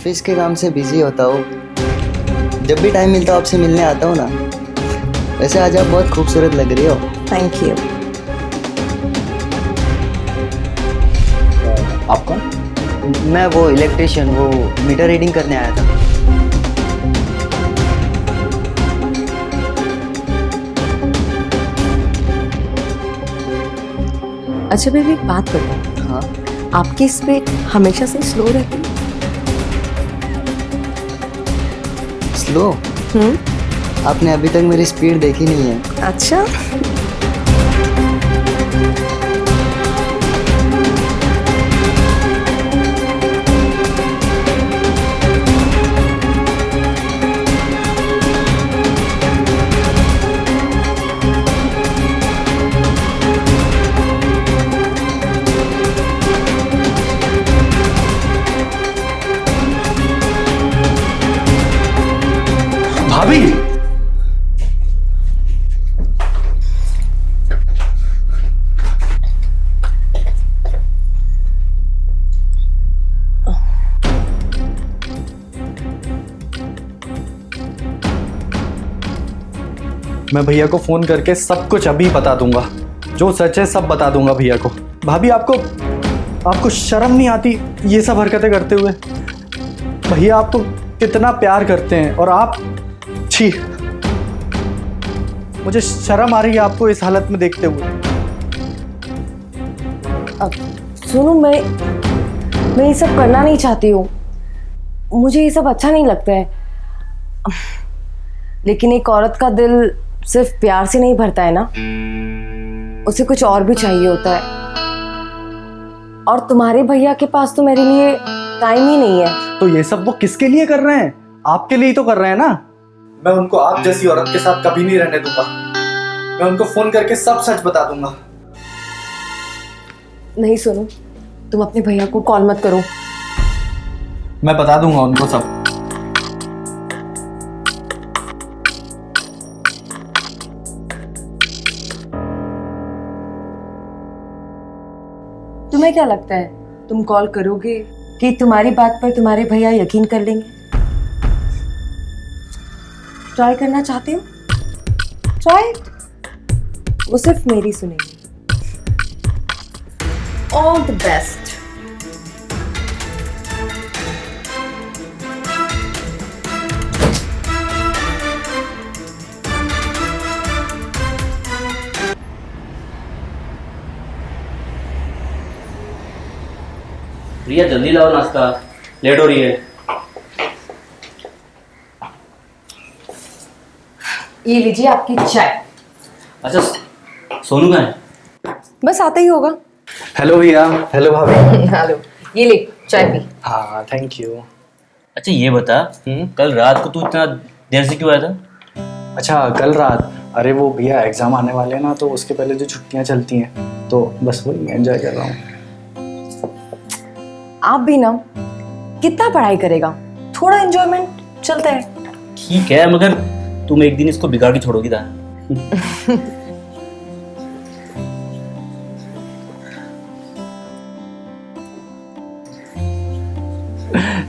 Office के काम से बिजी होता हूँ। जब भी टाइम मिलता है आपसे मिलने आता हूँ ना। वैसे आज आप बहुत खूबसूरत लग रही हो। Thank you. आप कौन? मैं वो इलेक्ट्रिशियन, वो मीटर रीडिंग करने आया था। अच्छा बेबी, एक बात बताओ, हाँ। आपकी स्पीड हमेशा से स्लो रहती है? स्लो? आपने अभी तक मेरी स्पीड देखी नहीं है। अच्छा। भाभी! मैं भैया को फोन करके सब कुछ अभी बता दूंगा। जो सच है सब बता दूंगा भैया को। भाभी, आपको शर्म नहीं आती ये सब हरकतें करते हुए? भैया आपको कितना प्यार करते हैं और आप, छी, मुझे शर्म आ रही है आपको इस हालत में देखते हुए। अब सुनो, मैं ये सब करना नहीं चाहती हूँ। मुझे ये सब अच्छा नहीं लगता है। लेकिन एक औरत का दिल सिर्फ प्यार से नहीं भरता है ना, उसे कुछ और भी चाहिए होता है। और तुम्हारे भैया के पास तो मेरे लिए टाइम ही नहीं है। तो ये सब वो किसके लिए कर रहे हैं? आपके लिए ही तो कर रहे हैं ना। मैं उनको आप जैसी औरत के साथ कभी नहीं रहने दूंगा। मैं उनको फोन करके सब सच बता दूंगा। नहीं सुनो, तुम अपने भैया को कॉल मत करो। मैं बता दूंगा उनको सब। तुम्हें क्या लगता है, तुम कॉल करोगे कि तुम्हारी बात पर तुम्हारे भैया यकीन कर लेंगे? ट्राई करना चाहते हो? ट्राई। वो सिर्फ मेरी सुनेंगे। All the best. प्रिया जल्दी लाओ नाश्ता, लेट हो रही है। ये लीजिए आपकी चाय। अच्छा, सोनू कहाँ है? बस आता ही होगा। हेलो भैया। हेलो भाभी। हेलो, ये ले चाय पी। हाँ, थैंक यू। अच्छा ये बता, कल रात को तू इतना देर से क्यों आया था? अच्छा, कल रात, अरे वो भैया एग्जाम आने वाले हैं ना, तो उसके पहले जो छुट्टियां चलती हैं तो बस वही एंजॉय कर रहा हूँ। आप भी ना, कितना पढ़ाई करेगा, थोड़ा एंजॉयमेंट चलता है। ठीक है, मगर तुम एक दिन इसको बिगाड़ के छोड़ोगी था।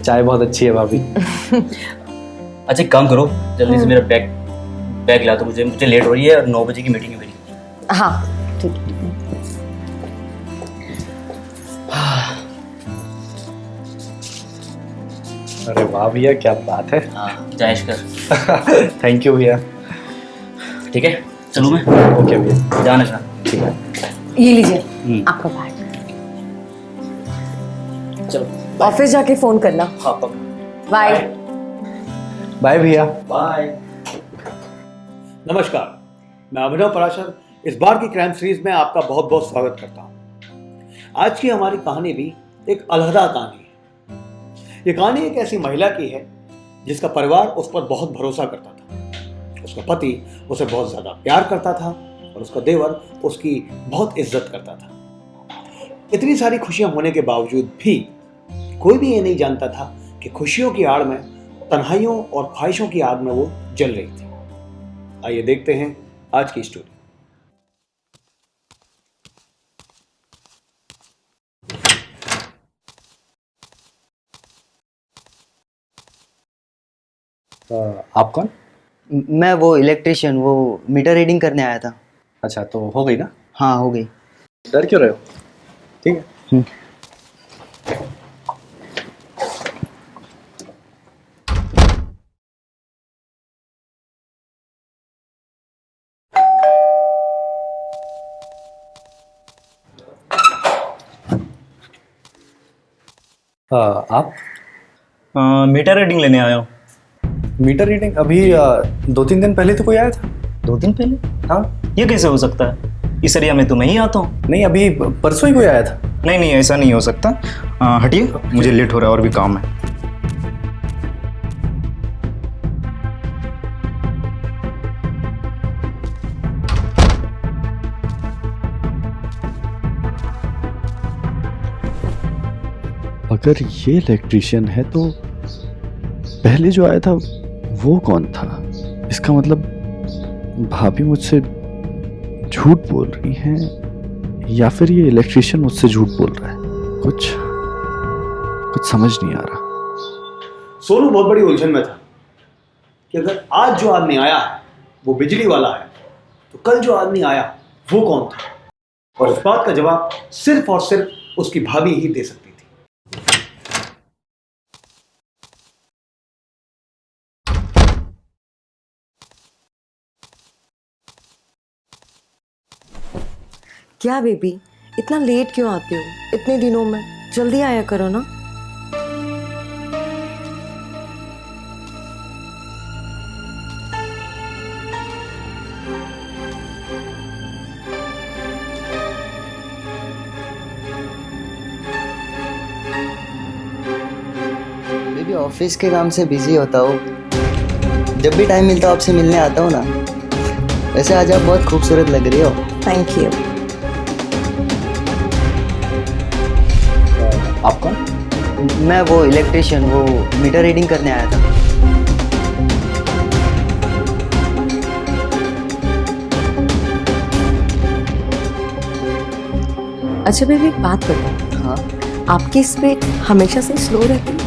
चाय बहुत अच्छी है भाभी। अच्छा एक काम करो, जल्दी से मेरा बैग ला दो, मुझे लेट हो रही है और 9 बजे की मीटिंग है मेरी। हाँ ठीक है। अरे वाह भैया, क्या बात है। हाँ जायश कर। थैंक यू भैया। ठीक है, चलूँ मैं? ओके भैया। ध्यान रखना। ठीक है। ये लीजिए आपका बैग। चलो ऑफिस जाके फोन करना। हाँ पक्का। बाय। बाय भैया। बाय। नमस्कार, मैं अभिनव पराशर इस बार की क्राइम सीरीज में आपका बहुत बहुत स्वागत करता हूं। आज की हमारी कहानी भी एक अलहदा कहानी है। ये कहानी एक ऐसी महिला की है जिसका परिवार उस पर बहुत भरोसा करता था। उसका पति उसे बहुत ज्यादा प्यार करता था और उसका देवर उसकी बहुत इज्जत करता था। इतनी सारी खुशियां होने के बावजूद भी कोई भी ये नहीं जानता था कि खुशियों की आड़ में तन्हाइयों और ख्वाहिशों की आग में वो जल रही थी। आइए देखते हैं आज की स्टोरी। आप कौन? मैं वो इलेक्ट्रिशियन, वो मीटर रीडिंग करने आया था। अच्छा, तो हो गई ना? हाँ, हो गई। डर क्यों रहे हो? ठीक है। आप मीटर रीडिंग लेने आया हूँ। मीटर रीडिंग अभी 2-3 दिन पहले तो कोई आया था। 2 दिन पहले? हाँ, ये कैसे हो सकता है? इस एरिया में तो मैं ही आता हूँ। नहीं अभी परसों ही कोई आया था। नहीं नहीं, ऐसा नहीं हो सकता। हटिए, मुझे लेट हो रहा है और भी काम है। अगर ये इलेक्ट्रिशियन है तो पहले जो आया था वो कौन था? इसका मतलब भाभी मुझसे झूठ बोल रही हैं या फिर ये इलेक्ट्रिशियन मुझसे झूठ बोल रहा है। कुछ समझ नहीं आ रहा। सोनू बहुत बड़ी उलझन में था कि अगर आज जो आदमी आया है वो बिजली वाला है तो कल जो आदमी आया वो कौन था, और इस बात का जवाब सिर्फ और सिर्फ उसकी भाभी ही दे सकती थी। क्या बेबी, इतना लेट क्यों आते हो इतने दिनों में? जल्दी आया करो ना। बेबी ऑफिस के काम से बिजी होता हूँ, जब भी टाइम मिलता है आपसे मिलने आता हूँ ना। वैसे आज आप बहुत खूबसूरत लग रही हो। Thank you. आप कौन? मैं वो इलेक्ट्रिशियन, वो मीटर रीडिंग करने आया था। अच्छा बेबी, एक बात बताओ, हाँ, आपकी स्पीड हमेशा से स्लो रहती है?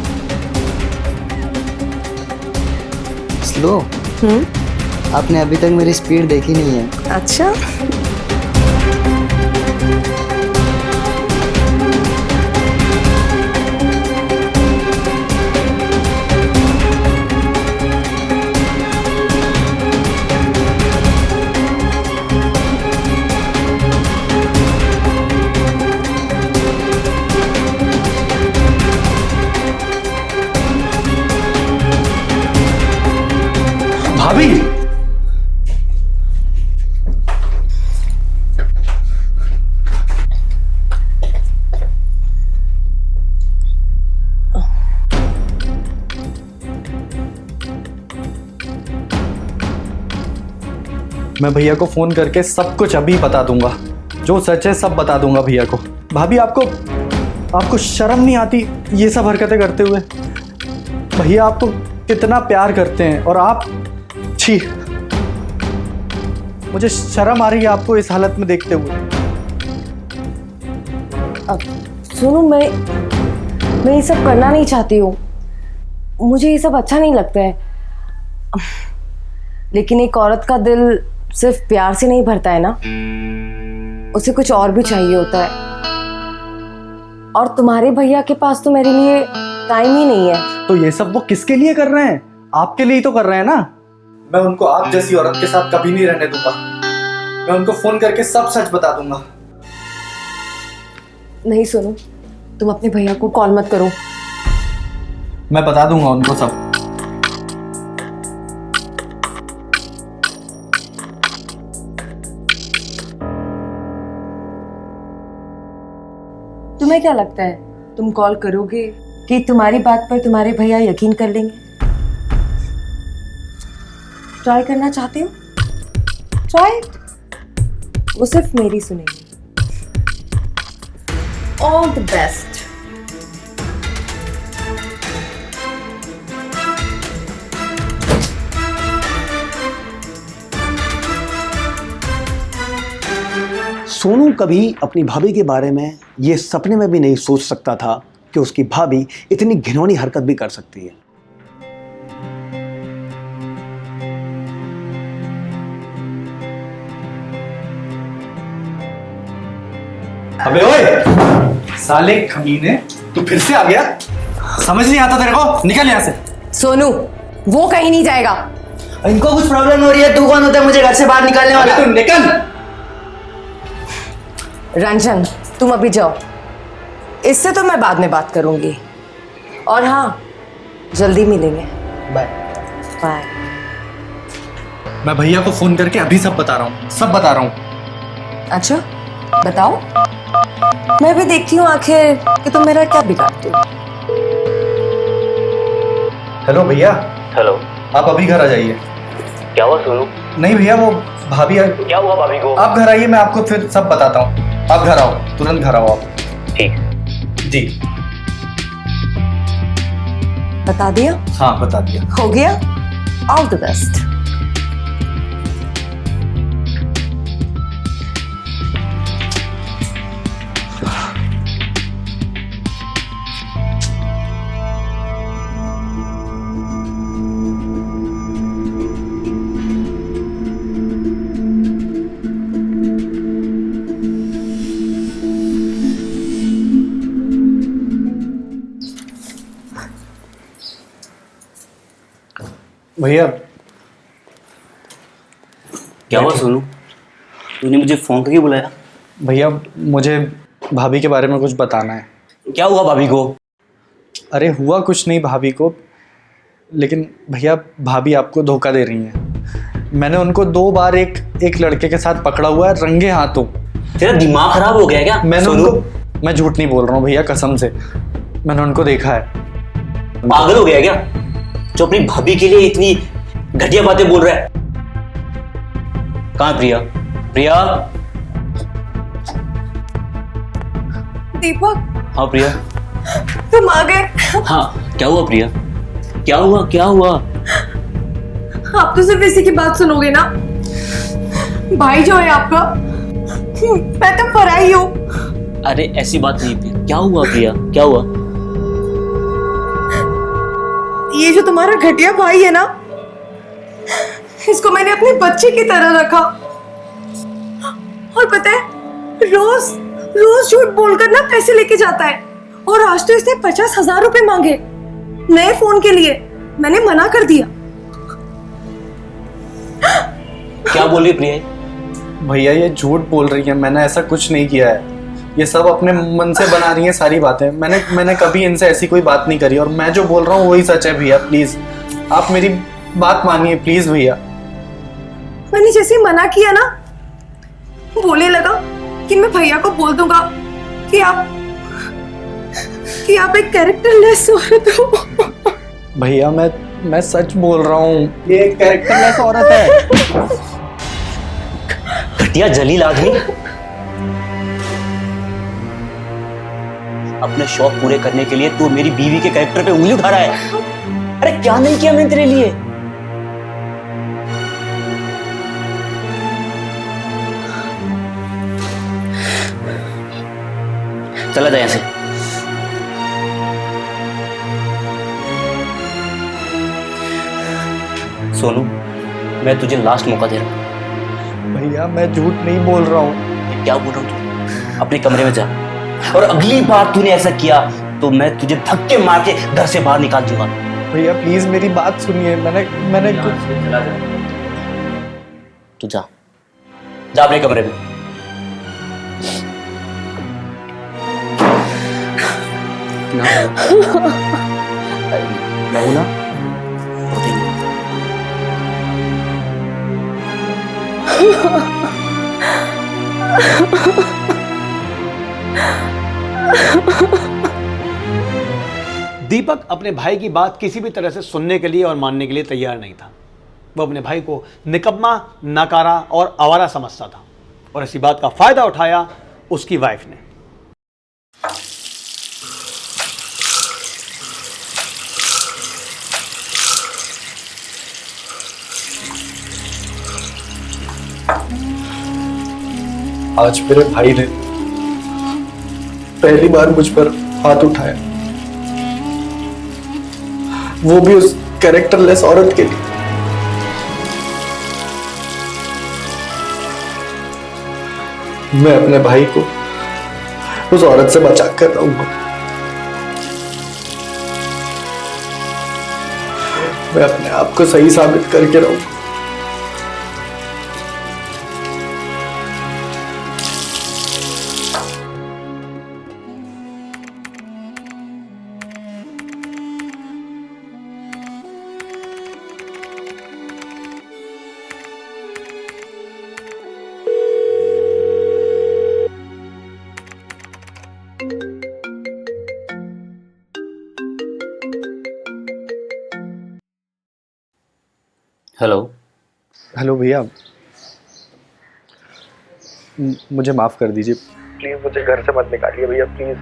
स्लो? आपने अभी तक मेरी स्पीड देखी नहीं है। अच्छा। भाभी! मैं भैया को फोन करके सब कुछ अभी बता दूंगा। जो सच है सब बता दूंगा भैया को। भाभी आपको शर्म नहीं आती ये सब हरकतें करते हुए? भैया आपको कितना प्यार करते हैं और आप, छी, मुझे शर्म आ रही है आपको इस हालत में देखते हुए। अब सुनो, मैं ये सब करना नहीं चाहती हूँ, मुझे ये सब अच्छा नहीं लगता है। लेकिन एक औरत का दिल सिर्फ प्यार से नहीं भरता है ना, उसे कुछ और भी चाहिए होता है। और तुम्हारे भैया के पास तो मेरे लिए टाइम ही नहीं है। तो ये सब वो किसके लिए कर रहे हैं? आपके लिए ही तो कर रहे हैं ना। मैं उनको आप जैसी औरत के साथ कभी नहीं रहने दूंगा। मैं उनको फोन करके सब सच बता दूंगा। नहीं सुनो, तुम अपने भैया को कॉल मत करो। मैं बता दूंगा उनको सब। तुम्हें क्या लगता है, तुम कॉल करोगे कि तुम्हारी बात पर तुम्हारे भैया यकीन कर लेंगे? ट्राई करना चाहते हो? ट्राई, वो सिर्फ मेरी सुनेंगे। All the best. सोनू कभी अपनी भाभी के बारे में ये सपने में भी नहीं सोच सकता था कि उसकी भाभी इतनी घिनौनी हरकत भी कर सकती है। अबे ओए साले कमीने, तू फिर से आ गया? समझ नहीं आता तेरे को? निकल यहाँ से। सोनू, वो कहीं नहीं जाएगा। इनको कुछ प्रॉब्लम हो रही है, तू कौन होता है मुझे घर से बाहर निकालने वाला? तू निकल। रंजन, तुम अभी जाओ, इससे तो मैं बाद में बात करूंगी। और हाँ, जल्दी मिलेंगे। बाय। बाय। मैं भैया को फोन करके अभी सब बता रहा हूँ, सब बता रहा हूँ। अच्छा, बताओ। मैं भी देखती हूँ आखिर कि तुम मेरा क्या बिगाड़ते हो। हेलो भैया। हेलो, आप अभी घर आ जाइए। क्या हुआ सोनू? नहीं भैया, वो भाभी क्या हुआ भाभी को? आप घर आइए, मैं आपको फिर सब बताता हूँ। आप घर आओ, तुरंत घर आओ आप। ठीक। जी बता दिया? हाँ, बता दिया। हो गया? All the best. भैया क्या हुआ सोनू? तूने मुझे फोन करके बुलाया? भैया मुझे भाभी के बारे में कुछ बताना है। क्या हुआ भाभी को? अरे हुआ कुछ नहीं भाभी को, लेकिन भैया भाभी आपको धोखा दे रही हैं। मैंने उनको 2 बार एक लड़के के साथ पकड़ा हुआ है रंगे हाथों। तेरा दिमाग खराब हो गया क्या? मैंने सोनू, उनको, मैं झूठ नहीं बोल रहा हूँ भैया, कसम से मैंने उनको देखा है। पागल हो गया क्या जो अपनी भाभी के लिए इतनी घटिया बातें बोल रहा है? कहाँ है प्रिया? प्रिया? दीपक, हाँ प्रिया। तुम आ गए। हाँ, क्या हुआ प्रिया? क्या हुआ? क्या हुआ? आप तो सिर्फ इसी की बात सुनोगे ना? भाई जो है आपका, मैं तो पराई हूँ। अरे ऐसी बात नहीं प्रिया। क्या हुआ प्रिया? क्या हुआ? ये जो तुम्हारा घटिया भाई है ना, इसको मैंने अपने बच्चे की तरह रखा। और पता है, रोज रोज झूठ बोलकर ना पैसे लेके जाता है। और आज तो इसने 50,000 रुपए मांगे नए फोन के लिए। मैंने मना कर दिया। क्या बोल रही प्रिया? भैया ये झूठ बोल रही है, मैंने ऐसा कुछ नहीं किया है। ये सब अपने मन से बना रही हैं सारी बातें। मैंने कभी इनसे ऐसी कोई बात नहीं करी, और मैं जो बोल रहा हूँ वही सच है भैया। प्लीज आप मेरी बात मानिए प्लीज भैया। मैंने जैसे मना किया ना, बोलने लगा कि मैं भैया को बोल दूंगा कि आप एक कैरेक्टरलेस औरत हो। भैया मैं सच बोल रहा हूँ, ये एक कैरेक्टरलेस औरत है। घटिया जलील आदमी अपने शौक पूरे करने के लिए तू मेरी बीवी के कैरेक्टर पे उंगली उठा रहा है। अरे क्या नहीं किया मैंने तेरे लिए? चला जाए ऐसे। सोनू, मैं तुझे लास्ट मौका दे रहा हूं। भैया मैं झूठ नहीं बोल रहा हूँ। क्या बोल रहा हूँ तू? अपने कमरे में जा, और अगली बार तूने ऐसा किया तो मैं तुझे धक्के मार के घर से बाहर निकाल दूंगा। भैया प्लीज मेरी बात सुनिए। मैंने कुछ, चला जा। तू जा अपने कमरे में। ना दीपक अपने भाई की बात किसी भी तरह से सुनने के लिए और मानने के लिए तैयार नहीं था। वो अपने भाई को निकम्मा, नाकारा और आवारा समझता था, और इसी बात का फायदा उठाया उसकी वाइफ ने। आज मेरे भाई ने पहली बार मुझ पर हाथ उठाया, वो भी उस कैरेक्टरलेस औरत के लिए। मैं अपने भाई को उस औरत से बचा कर रहूंगा। मैं अपने आप को सही साबित करके रहूंगा। हेलो। हेलो भैया, मुझे माफ़ कर दीजिए प्लीज़। मुझे घर से मत निकालिए भैया प्लीज़।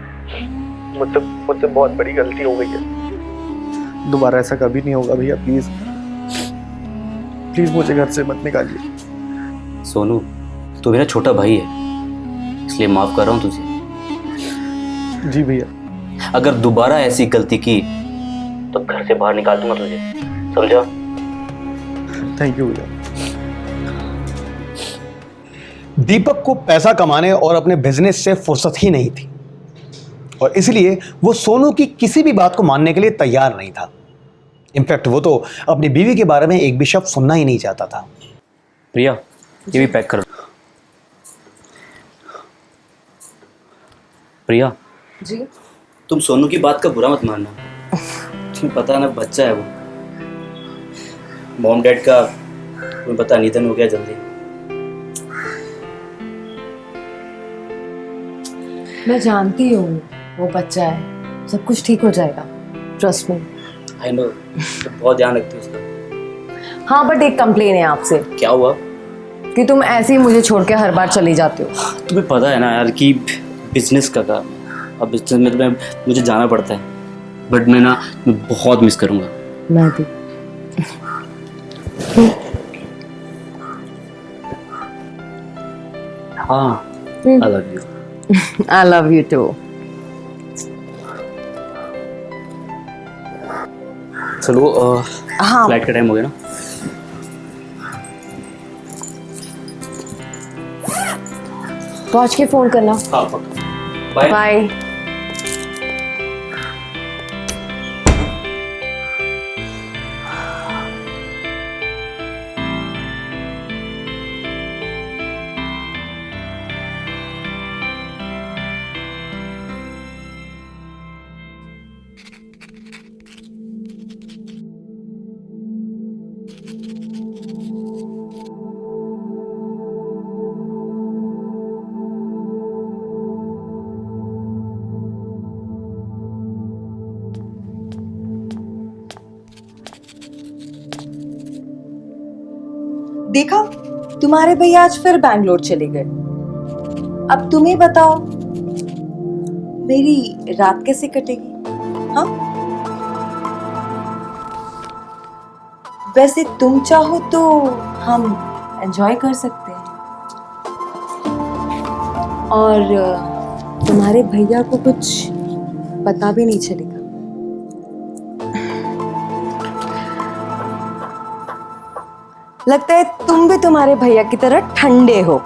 मुझसे बहुत बड़ी गलती हो गई है। दोबारा ऐसा कभी नहीं होगा भैया, प्लीज़ प्लीज़ मुझे घर से मत निकालिए। सोनू, तू मेरा छोटा भाई है, इसलिए माफ कर रहा हूँ तुझे। जी भैया। अगर दोबारा ऐसी गलती की तो घर से बाहर निकाल दूंगा तुझे, समझा? थैंक यू भैया। दीपक को पैसा कमाने और अपने बिजनेस से फुर्सत ही नहीं थी और इसलिए वो सोनू की किसी भी बात को मानने के लिए तैयार नहीं था। इनफैक्ट वो तो अपनी बीवी के बारे में एक भी शब्द सुनना ही नहीं चाहता था। प्रिया, ये भी पैक कर। प्रिया जी? तुम सोनू की बात का बुरा मत मानना। तुम्हें पता है ना, बच्चा है वो। मॉम डैड का तुम्हें पता निधन हो गया जल्दी। मैं जानती हूँ वो बच्चा है, सब कुछ ठीक हो जाएगा, ट्रस्ट मी। आई नो, बहुत ध्यान रखती हूँ उसका। हाँ, बट एक कंप्लेन है आपसे क्या हुआ? कि तुम ऐसे ही मुझे छोड़ के हर बार चली जाते हो। तुम्हें पता है ना यार कि बिजनेस का काम है, अब बिजनेस में तो मुझे जाना पड़ता है, बट मैं बहुत मिस करूँगा। मैं भी। हाँ, I love you. I love you too. चलो, हाँ, फ्लाइट का टाइम हो गया ना। पहुंच के फोन करना। हाँ, पक्का। बाय। बाय। देखा, तुम्हारे भैया आज फिर बैंगलोर चले गए। अब तुम ही बताओ, मेरी रात कैसे कटेगी? हाँ, वैसे तुम चाहो तो हम एंजॉय कर सकते हैं और तुम्हारे भैया को कुछ पता भी नहीं चलेगा। लगता है तुम भी तुम्हारे भैया की तरह ठंडे हो।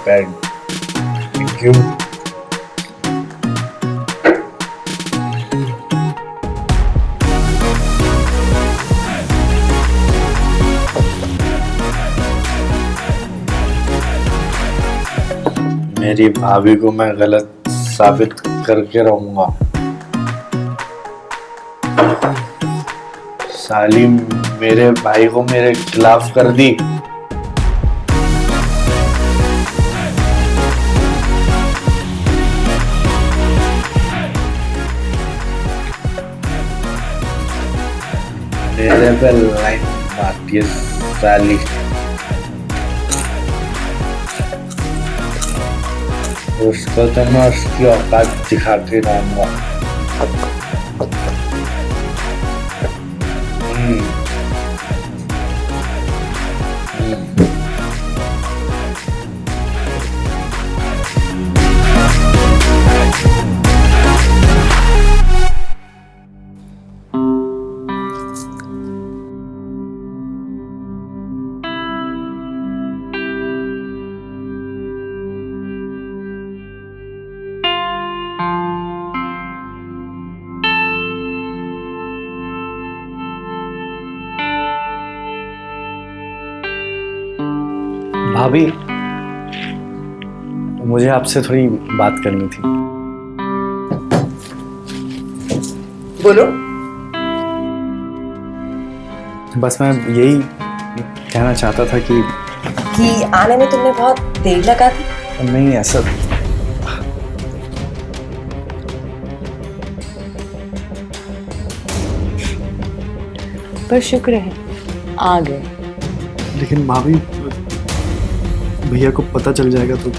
Bag, thank you. मेरी भाभी को मैं गलत साबित करके रहूंगा। साली मेरे भाई को मेरे खिलाफ कर दी। मेरे पे लाइन मारती है साली। उसको तो मैं उसकी औकात दिखा के रहूंगा। भाभी, मुझे आपसे थोड़ी बात करनी थी। बोलो। बस मैं यही कहना चाहता था कि आने में तुमने बहुत देर लगा दी। नहीं ऐसा, पर शुक्र है आ गए। लेकिन भाभी भैया को पता चल जाएगा तो।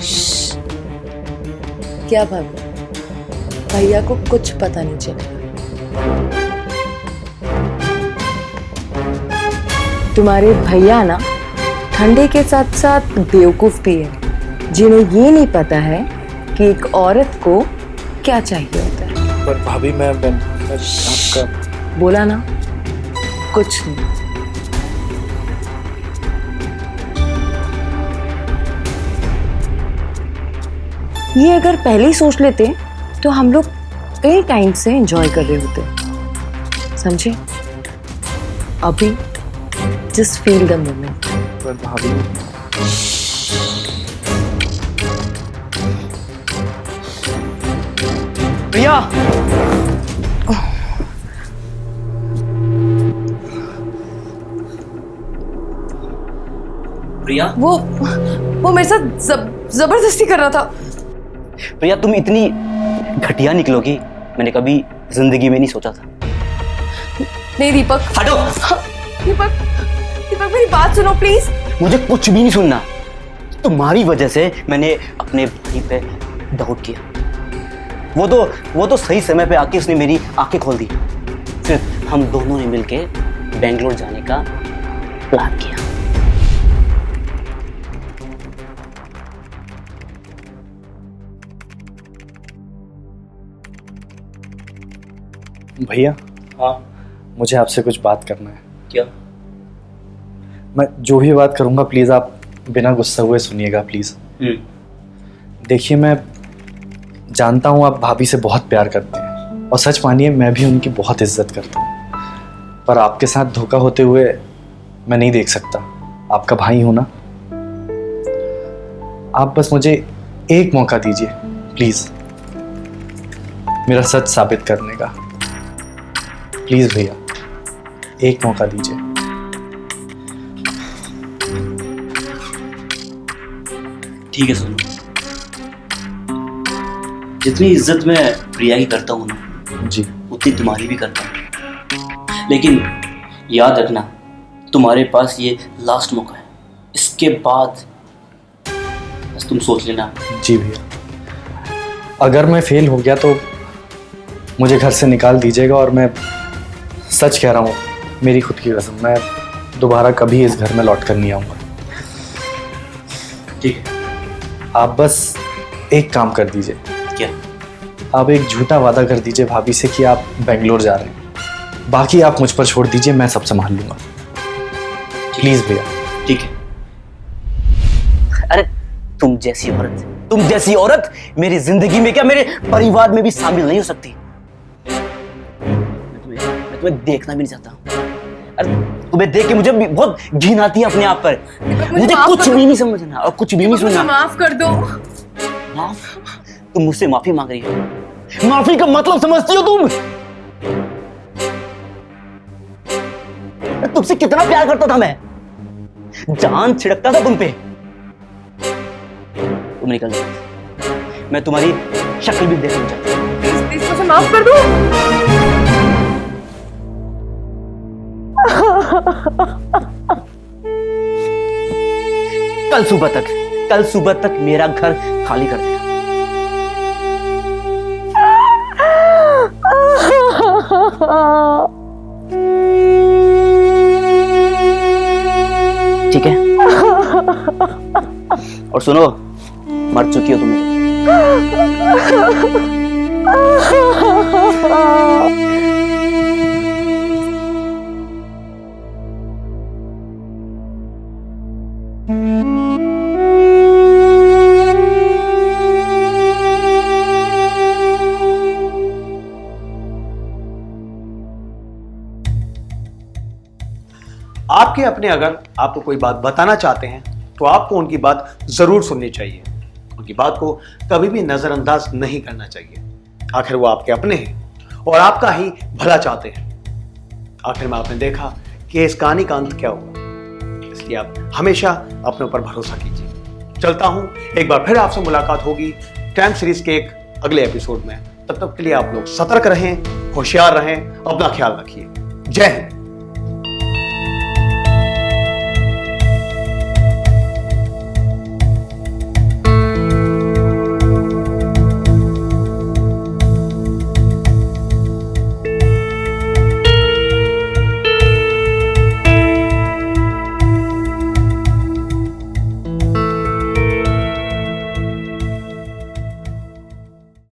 क्या भाभी, भैया को कुछ पता नहीं चलेगा। तुम्हारे भैया ना ठंडे के साथ साथ बेवकूफ भी है, जिन्हें ये नहीं पता है कि एक औरत को क्या चाहिए होता है। पर भाभी मैं आपका बोला ना, कुछ नहीं। ये अगर पहले ही सोच लेते तो हम लोग कई टाइम से एंजॉय कर रहे होते, समझे? अभी जस्ट फील द मोमेंट। पर भाभी प्रिया, प्रिया, वो मेरे साथ जबरदस्ती कर रहा था। प्रिया तुम इतनी घटिया निकलोगी मैंने कभी जिंदगी में नहीं सोचा था। नहीं दीपक, हटो। दीपक, दीपक मेरी बात सुनो प्लीज। मुझे कुछ भी नहीं सुनना। तुम्हारी वजह से मैंने अपने भाई पे डाउट किया। वो तो सही समय पे आके उसने मेरी आंखें खोल दी। फिर हम दोनों ने मिलके बेंगलोर जाने का प्लान किया। भैया, हाँ, मुझे आपसे कुछ बात करना है। क्या? मैं जो भी बात करूंगा प्लीज आप बिना गुस्सा हुए सुनिएगा प्लीज। देखिए, मैं जानता हूँ आप भाभी से बहुत प्यार करते हैं और सच मानिए मैं भी उनकी बहुत इज्जत करता हूँ, पर आपके साथ धोखा होते हुए मैं नहीं देख सकता। आपका भाई हूं ना। आप बस मुझे एक मौका दीजिए प्लीज, मेरा सच साबित करने का। प्लीज भैया, एक मौका दीजिए। ठीक है, सुनो। जितनी इज्जत मैं प्रिया की करता हूँ ना जी, उतनी तुम्हारी भी करता हूँ। लेकिन याद रखना, तुम्हारे पास ये लास्ट मौका है। इसके बाद बस तुम सोच लेना। जी भैया, अगर मैं फेल हो गया तो मुझे घर से निकाल दीजिएगा और मैं सच कह रहा हूँ, मेरी खुद की कसम, मैं दोबारा कभी इस घर में लौट कर नहीं आऊँगा। ठीक है। आप बस एक काम कर दीजिए। क्या? आप एक झूठा वादा कर दीजिए भाभी से कि आप बेंगलोर जा रहे हैं। बाकी आप मुझ पर छोड़ दीजिए, मैं सब संभाल लूँगा। प्लीज़ भैया। ठीक है। अरे तुम जैसी औरत मेरी जिंदगी में क्या, मेरे परिवार में भी शामिल नहीं हो सकती। मैं तुम्हें देखना भी नहीं चाहता। अरे तुम्हें देख के मुझे बहुत घिन आती है अपने आप पर। मुझे कुछ भी नहीं समझना और कुछ भी नहीं सुनना। माफ कर दो। माफ? तुम मुझसे माफी मांग रही हो? माफी का मतलब समझती हो तुम? तुमसे कितना प्यार करता था मैं, जान छिड़कता था तुम पे। तुम निकल जाओ, मैं तुम्हारी शक्ल भी देखना चाहता हूं। प्लीज प्लीज मुझे माफ कर दो। कल सुबह तक मेरा घर खाली कर देना। ठीक है? और सुनो, मर चुकी हो तुम। आपके अपने अगर आपको कोई बात बताना चाहते हैं तो आपको उनकी बात जरूर सुननी चाहिए, उनकी बात को कभी भी नजरअंदाज नहीं करना चाहिए। आखिर वो आपके अपने हैं और आपका ही भला चाहते हैं। आखिर में आपने देखा कि इस कहानी का अंत क्या हुआ, इसलिए आप हमेशा अपने ऊपर भरोसा कीजिए। चलता हूं, एक बार फिर आपसे मुलाकात होगी क्राइम सीरीज के एक अगले एपिसोड में। तब तक के लिए आप लोग सतर्क रहें, होशियार रहें, अपना ख्याल रखिए। जय हिंद।